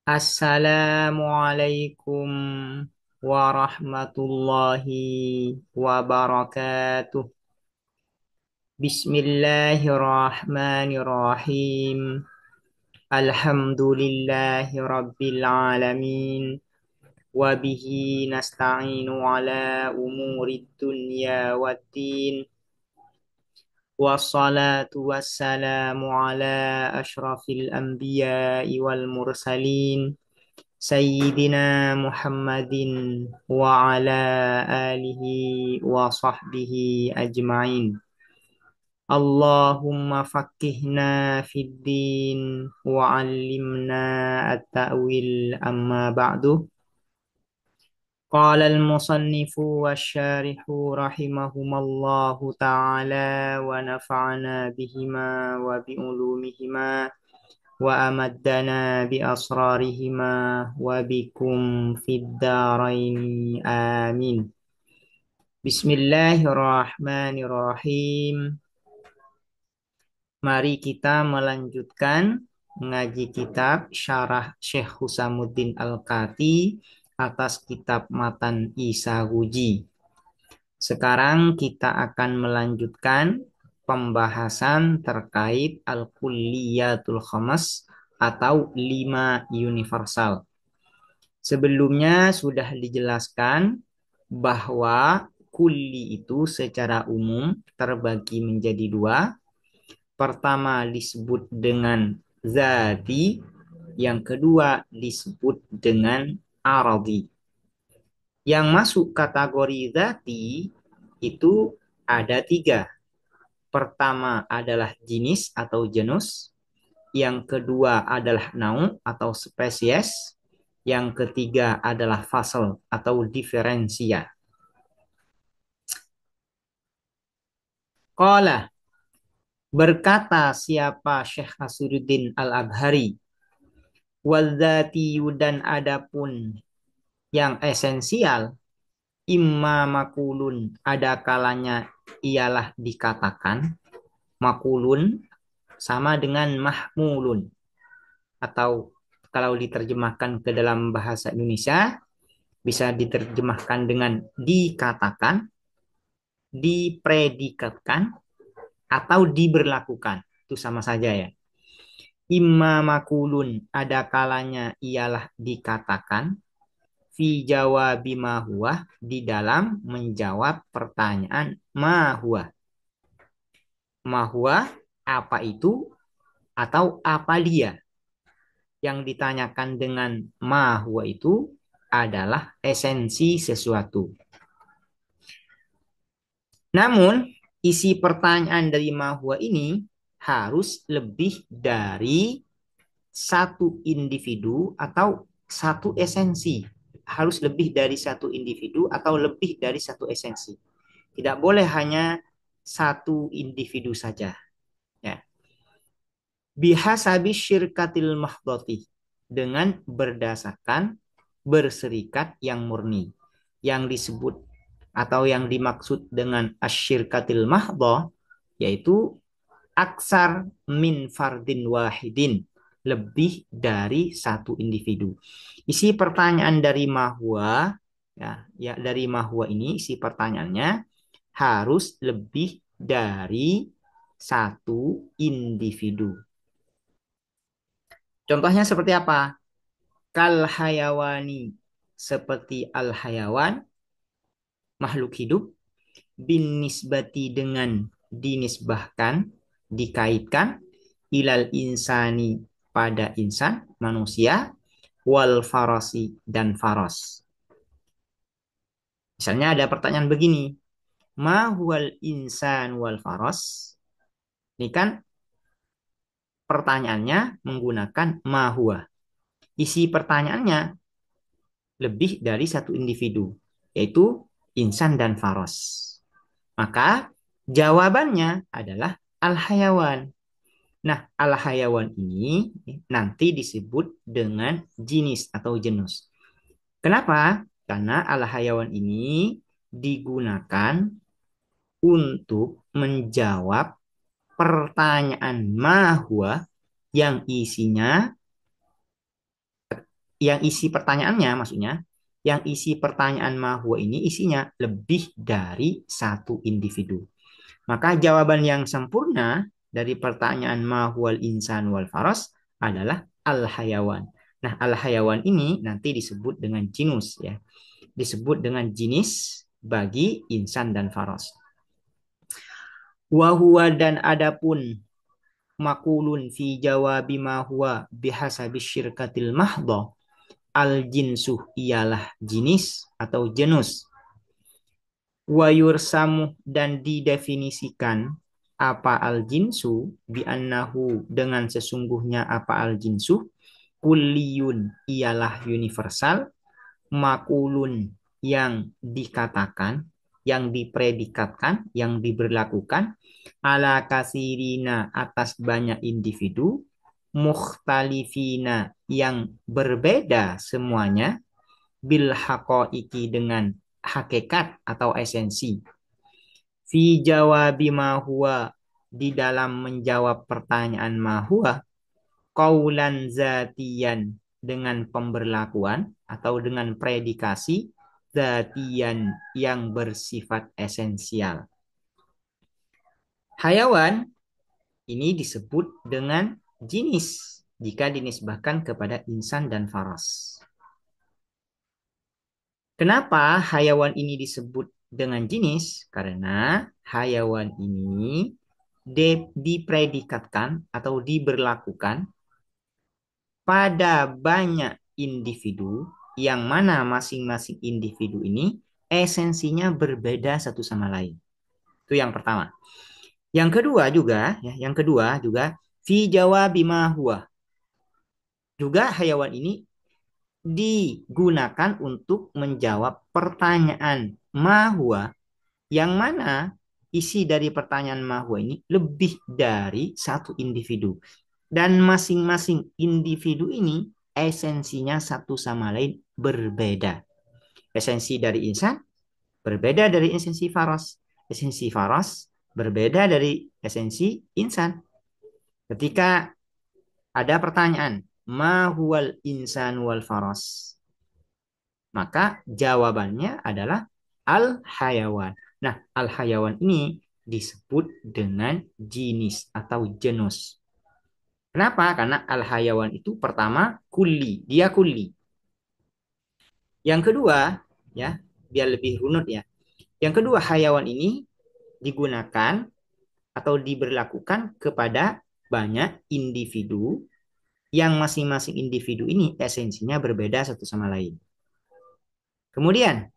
Assalamualaikum warahmatullahi wabarakatuh. Bismillahirrahmanirrahim. Alhamdulillahi rabbil alamin. Wabihi nasta'inu ala umuri dunya waddin. Wassalatu wassalamu ala ashrafil anbiya'i wal mursalin. Sayyidina Muhammadin wa ala alihi wa sahbihi ajma'in. Allahumma faqqihna fid din wa 'allimna at-ta'wil amma ba'du. Qala al-musannifu wasyarihu rahimahumallahu ta'ala wa nafa'ana bihima wa bi'ulumihima wa amaddana bi asrarihima wa bikum fid dharaini amin. Bismillahirrahmanirrahim. Mari kita melanjutkan mengaji kitab Syarah Syekh Husamuddin Al-Kati atas kitab Matan Isahuji. Sekarang kita akan melanjutkan pembahasan terkait Al-Kulliyatul Khamas atau 5 universal. Sebelumnya sudah dijelaskan bahwa kulli itu secara umum terbagi menjadi dua. Pertama disebut dengan zati, yang kedua disebut dengan aradi. Yang masuk kategori zati itu ada tiga. Pertama adalah jenis atau genus, yang kedua adalah naung atau spesies, yang ketiga adalah fasal atau diferensia. Qala, berkata siapa Syekh Nasruddin Al-Abhari, wadzatiyu dan adapun yang esensial, imma makulun ada kalanya ialah dikatakan, makulun sama dengan mahmulun, atau kalau diterjemahkan ke dalam bahasa Indonesia bisa diterjemahkan dengan dikatakan, dipredikatkan, atau diberlakukan. Itu sama saja ya. Imma makulun ada kalanya ialah dikatakan, fi jawabi ma huwa di dalam menjawab pertanyaan ma huwa. Ma huwa apa itu atau apa dia? Yang ditanyakan dengan ma huwa itu adalah esensi sesuatu. Namun, isi pertanyaan dari mahwa ini harus lebih dari satu individu atau satu esensi. Harus lebih dari satu individu atau lebih dari satu esensi. Tidak boleh hanya satu individu saja. Ya. Bihasabi syirkatil mahdoti. Dengan berdasarkan berserikat yang murni. Yang disebut atau yang dimaksud dengan asyirkatil mahdhah yaitu aksar min fardin wahidin, lebih dari satu individu. Isi pertanyaan dari mahwa ya dari mahwa ini isi pertanyaannya harus lebih dari satu individu. Contohnya seperti apa? Kal hayawani, seperti al hayawan, makhluk hidup, bin nisbati dengan dinisbahkan, dikaitkan, ilal insani pada insan, manusia, wal farasi dan faros. Misalnya ada pertanyaan begini, ma huwal insan wal faros? Ini kan pertanyaannya menggunakan ma huwa. Isi pertanyaannya lebih dari satu individu, yaitu insan dan faros. Maka jawabannya adalah al-hayawan. Nah, al-hayawan ini nanti disebut dengan jenis atau genus. Kenapa? Karena al-hayawan ini digunakan untuk menjawab pertanyaan mahwa yang isinya yang isi pertanyaannya maksudnya, yang isi pertanyaan ma huwa ini isinya lebih dari satu individu. Maka jawaban yang sempurna dari pertanyaan ma huwal insan wal faras adalah al hayawan. Nah, al hayawan ini nanti disebut dengan jinus ya. Disebut dengan jenis bagi insan dan faras. Wa dan adapun makulun fi jawabi ma huwa bihasabi syirkatil mahdha al jinsuh ialah jenis atau genus. Wayur samu dan didefinisikan apa al jinsu bi'annahu dengan sesungguhnya apa al jinsu kulliyun ialah universal, makulun yang dikatakan, yang dipredikatkan, yang diberlakukan ala kasirina atas banyak individu, mukhtalifina yang berbeda semuanya, bil hakoiki dengan hakikat atau esensi. Fi jawabi ma huwa di dalam menjawab pertanyaan ma huwa kaulan zatian dengan pemberlakuan atau dengan predikasi zatian yang bersifat esensial. Hayawan ini disebut dengan jenis jika dinisbahkan kepada insan dan faras. Kenapa hayawan ini disebut dengan jenis? Karena hayawan ini dipredikatkan atau diberlakukan pada banyak individu yang mana masing-masing individu ini esensinya berbeda satu sama lain. Itu yang pertama. Yang kedua juga, ya, yang kedua juga fi jawabi ma huwa. Juga hayawan ini digunakan untuk menjawab pertanyaan ma huwa yang mana isi dari pertanyaan ma huwa ini lebih dari satu individu. Dan masing-masing individu ini esensinya satu sama lain berbeda. Esensi dari insan berbeda dari esensi faras. Esensi faras berbeda dari esensi insan. Ketika ada pertanyaan, ma huwal insan wal faras? Maka jawabannya adalah al-hayawan. Nah, al-hayawan ini disebut dengan jenis atau genus. Kenapa? Karena al-hayawan itu pertama kulli, dia kulli. Yang kedua, ya, biar lebih runut ya. Yang kedua, hayawan ini digunakan atau diberlakukan kepada banyak individu yang masing-masing individu ini esensinya berbeda satu sama lain. Kemudian,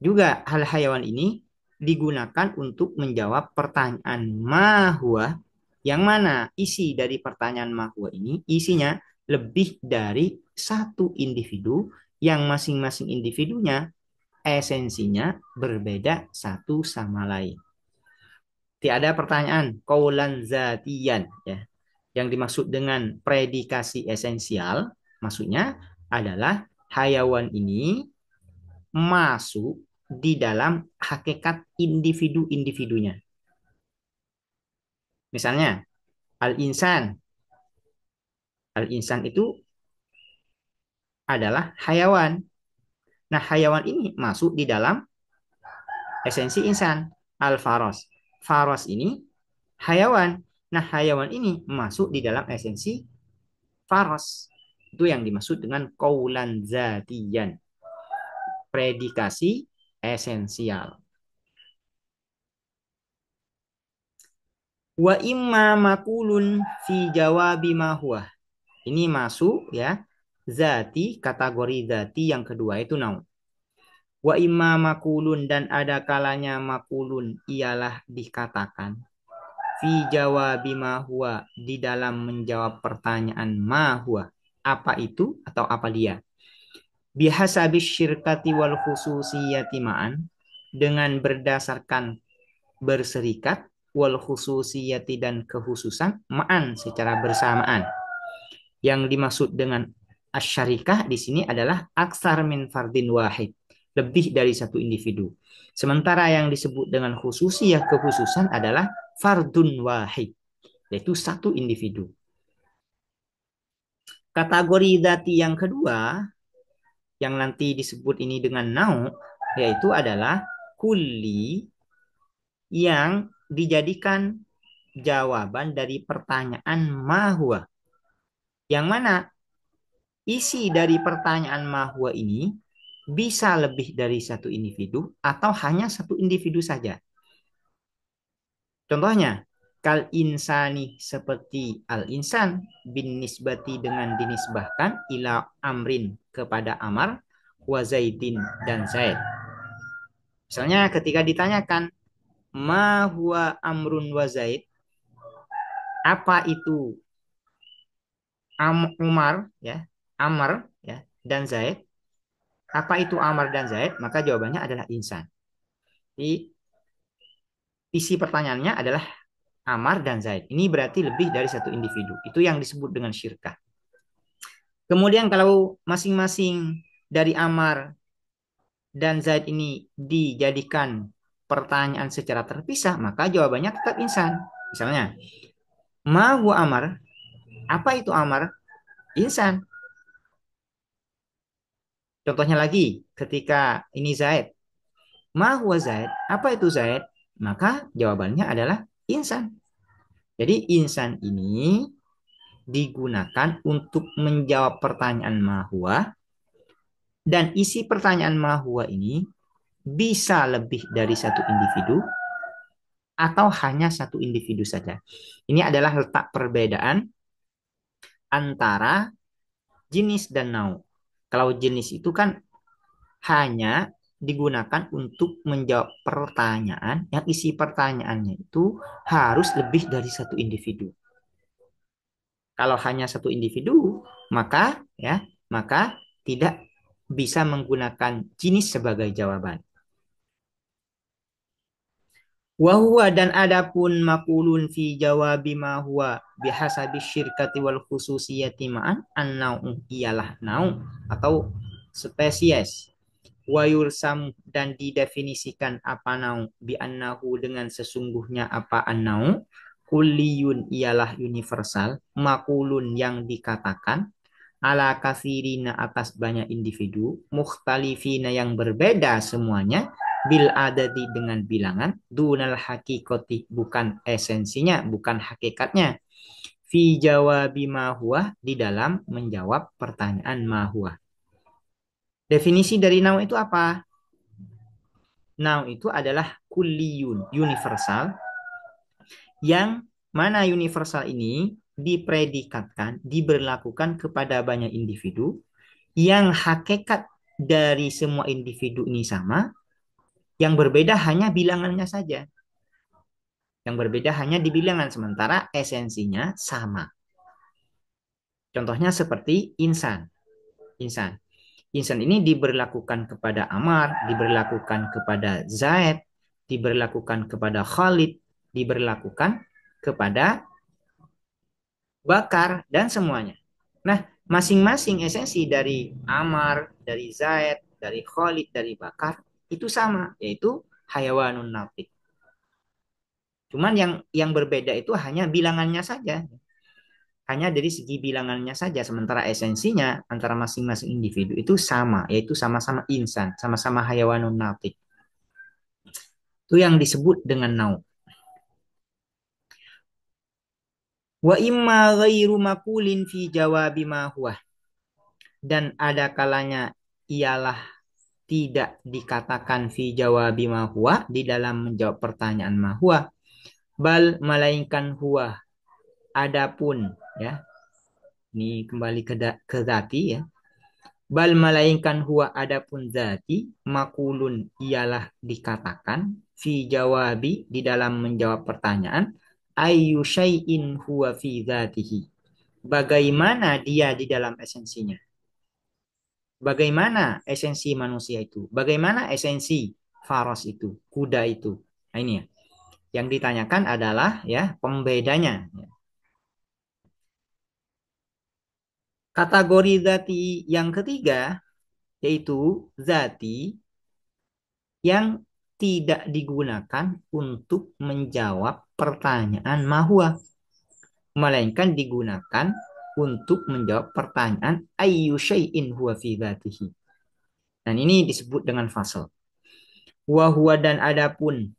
juga hal hayawan ini digunakan untuk menjawab pertanyaan mahwa yang mana isi dari pertanyaan mahwa ini isinya lebih dari satu individu yang masing-masing individunya esensinya berbeda satu sama lain. Tiada pertanyaan kaulan zatian ya. Yang dimaksud dengan predikasi esensial maksudnya adalah hayawan ini masuk di dalam hakikat individu-individunya. Misalnya, al-insan. Al-insan itu adalah hayawan. Nah, hayawan ini masuk di dalam esensi insan. Al-faros. Faros ini hayawan. Nah, hayawan ini masuk di dalam esensi faros. Itu yang dimaksud dengan kaulan zatiyan. Predikasi esensial. Wa imma makulun fi jawabi ma huwa. Ini masuk ya. Zati, kategori zati yang kedua itu naun. Wa imma makulun dan ada kalanya makulun ialah dikatakan. Fi jawabi ma huwa di dalam menjawab pertanyaan ma huwa. Apa itu atau apa dia? Bihasabi syirkati wal khususiyati ma'an. Dengan berdasarkan berserikat wal khususiyati dan kekhususan ma'an secara bersamaan. Yang dimaksud dengan asyarikah di sini adalah aksar min fardin wahid, lebih dari satu individu. Sementara yang disebut dengan khususiyah kekhususan adalah fardun wahid, yaitu satu individu. Kategori dati yang kedua yang nanti disebut ini dengan nau, yaitu adalah kulli yang dijadikan jawaban dari pertanyaan mahwa. Yang mana isi dari pertanyaan mahwa ini bisa lebih dari satu individu atau hanya satu individu saja. Contohnya, kal insani seperti al insan bin nisbati dengan dinisbahkan ila amrin kepada Amar wa Zaidin dan Zaid. Misalnya ketika ditanyakan ma huwa amrun wa Zaid, apa itu Umar ya, Amr ya dan Zaid, apa itu Amr dan Zaid? Maka jawabannya adalah insan. Jadi isi pertanyaannya adalah Amar dan Zaid. Ini berarti lebih dari satu individu. Itu yang disebut dengan syirkah. Kemudian kalau masing-masing dari Amar dan Zaid ini dijadikan pertanyaan secara terpisah, maka jawabannya tetap insan. Misalnya, ma huwa Amar? Apa itu Amar? Insan. Contohnya lagi, ketika ini Zaid. Ma huwa Zaid? Apa itu Zaid? Maka jawabannya adalah insan. Jadi insan ini digunakan untuk menjawab pertanyaan mahwa dan isi pertanyaan mahwa ini bisa lebih dari satu individu atau hanya satu individu saja. Ini adalah letak perbedaan antara jenis dan nau. Kalau jenis itu kan hanya digunakan untuk menjawab pertanyaan yang isi pertanyaannya itu harus lebih dari satu individu. Kalau hanya satu individu, maka ya, maka tidak bisa menggunakan jenis sebagai jawaban. Wahuwa dan adapun makulun fi jawabi ma huwa bihasabi syirkati wal khususiyati ma'an an-nau'u ialah nau' atau spesies. Wa yursam dan didefinisikan apa nau' bi annahu dengan sesungguhnya apa an-nau' kulliyun ialah universal, makulun yang dikatakan ala kasirina atas banyak individu, mukhtalifina yang berbeda semuanya, bil adadi dengan bilangan, dunal hakikoti bukan esensinya, bukan hakikatnya, fi jawabi mahua di dalam menjawab pertanyaan mahua. Definisi dari nau itu apa? Nau itu adalah kulliyun, universal, yang mana universal ini dipredikatkan, diberlakukan kepada banyak individu, yang hakikat dari semua individu ini sama, yang berbeda hanya bilangannya saja. Yang berbeda hanya di bilangan, sementara esensinya sama. Contohnya seperti insan. Insan. Insan ini diberlakukan kepada Amar, diberlakukan kepada Zaid, diberlakukan kepada Khalid, diberlakukan kepada Bakar, dan semuanya. Nah, masing-masing esensi dari Amar, dari Zaid, dari Khalid, dari Bakar itu sama, yaitu hayawanun natik. Cuman yang berbeda itu hanya bilangannya saja. Hanya dari segi bilangannya saja, sementara esensinya antara masing-masing individu itu sama, yaitu sama-sama insan, sama-sama hayawanun natik. Itu yang disebut dengan nau. Wa imma ghairu makulin fi jawabi ma huwa. Dan ada kalanya ialah tidak dikatakan fi jawabi ma huwa di dalam menjawab pertanyaan ma huwa, bal melainkan huwa. Adapun ya, ini kembali ke zati ya. Bal melainkan huwa adapun zati makulun ialah dikatakan fi jawabi di dalam menjawab pertanyaan ayu syai'in huwa fi zatihi. Bagaimana dia di dalam esensinya? Bagaimana esensi manusia itu? Bagaimana esensi faros itu, kuda itu? Nah ini ya. Yang ditanyakan adalah ya pembedanya. Kategori zati yang ketiga yaitu zati yang tidak digunakan untuk menjawab pertanyaan mahwa, melainkan digunakan untuk menjawab pertanyaan ayyu syai'in huwa fi dzatihi. Dan ini disebut dengan fasal. Wa huwa dan adapun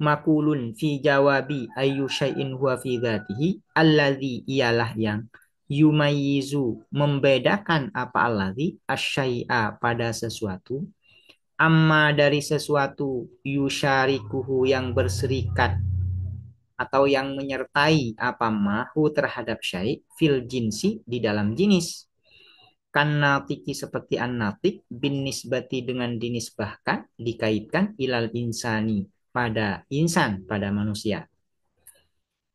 makulun fi jawabi ayu syai'in huwa fi dzatihi alladzi ialah yang yumayyizu membedakan apa alladzi asyai'a pada sesuatu amma dari sesuatu yusyarikuhu yang berserikat atau yang menyertai apa mahu terhadap syai' fil jinsi di dalam jenis kan natiki seperti an natik bin nisbati dengan dinisbahkan dikaitkan ilal insani pada insan pada manusia.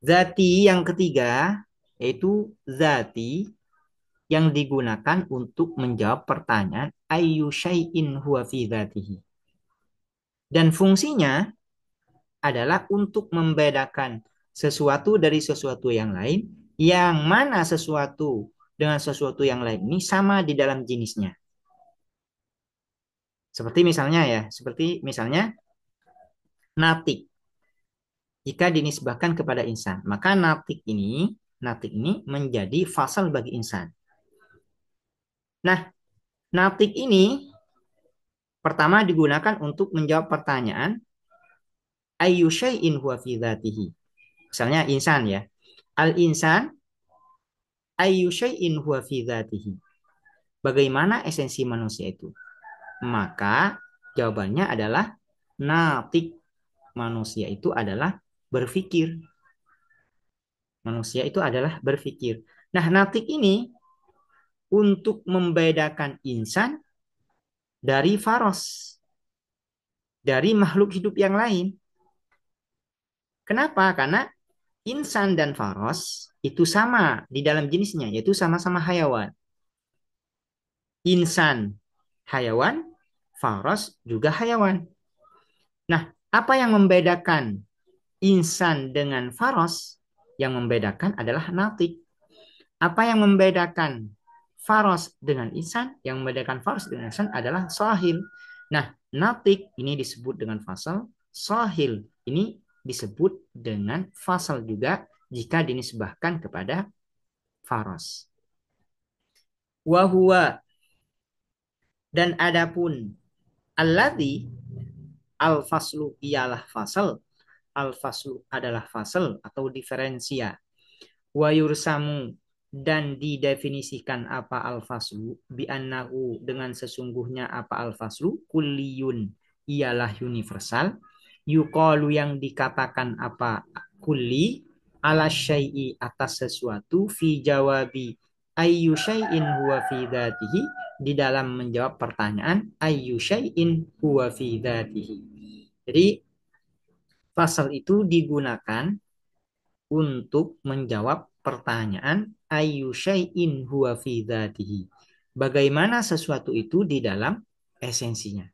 Zati yang ketiga yaitu zati yang digunakan untuk menjawab pertanyaan ayyu syai'in huwa fi dzatihi. Dan fungsinya adalah untuk membedakan sesuatu dari sesuatu yang lain, yang mana sesuatu dengan sesuatu yang lain ini sama di dalam jenisnya. Seperti misalnya natik. Jika dinisbahkan kepada insan, maka natik ini menjadi fasal bagi insan. Nah, natik ini pertama digunakan untuk menjawab pertanyaan ayyu syai'in huwa fi dzatihi. Misalnya insan ya. Al-insan ayyu syai'in huwa fi dzatihi. Bagaimana esensi manusia itu? Maka jawabannya adalah natik. Manusia itu adalah berpikir. Manusia itu adalah berpikir. Nah, natik ini untuk membedakan insan dari faros, dari makhluk hidup yang lain. Kenapa? Karena insan dan faros itu sama di dalam jenisnya, yaitu sama-sama hayawan. Insan hayawan, faros juga hayawan. Nah, apa yang membedakan insan dengan faros? Yang membedakan adalah natik. Apa yang membedakan faros dengan insan? Yang membedakan faros dengan insan adalah sahil. Nah, natik ini disebut dengan fasal, sahil ini disebut dengan fasal juga jika dinisbahkan kepada faros. Wahua dan adapun alladzi al-faslu ialah fasal. Al-faslu adalah fasal atau diferensia. Wa yursamu dan didefinisikan apa al-faslu bi'annahu dengan sesungguhnya apa al-faslu kulliyun ialah universal yuqalu yang dikatakan apa kulli ala syai'i atas sesuatu fi jawabi ayyu syai'in huwa fi dzatihi di dalam menjawab pertanyaan ayyu syai'in huwa fi dzatihi. Jadi pasal itu digunakan untuk menjawab pertanyaan ayyu syai'in huwa fi dzatihi. Bagaimana sesuatu itu di dalam esensinya.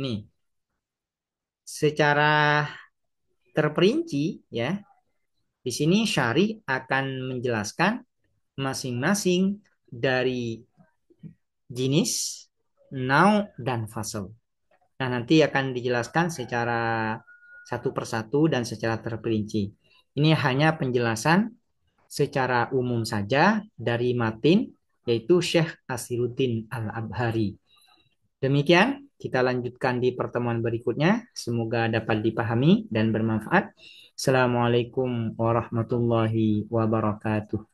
Nih, secara terperinci ya, di sini Syarih akan menjelaskan masing-masing dari jenis, nau, dan fasal. Nah, nanti akan dijelaskan secara satu persatu dan secara terperinci. Ini hanya penjelasan secara umum saja dari matin, yaitu Syekh Asiruddin Al-Abhari. Demikian, kita lanjutkan di pertemuan berikutnya. Semoga dapat dipahami dan bermanfaat. Assalamualaikum warahmatullahi wabarakatuh.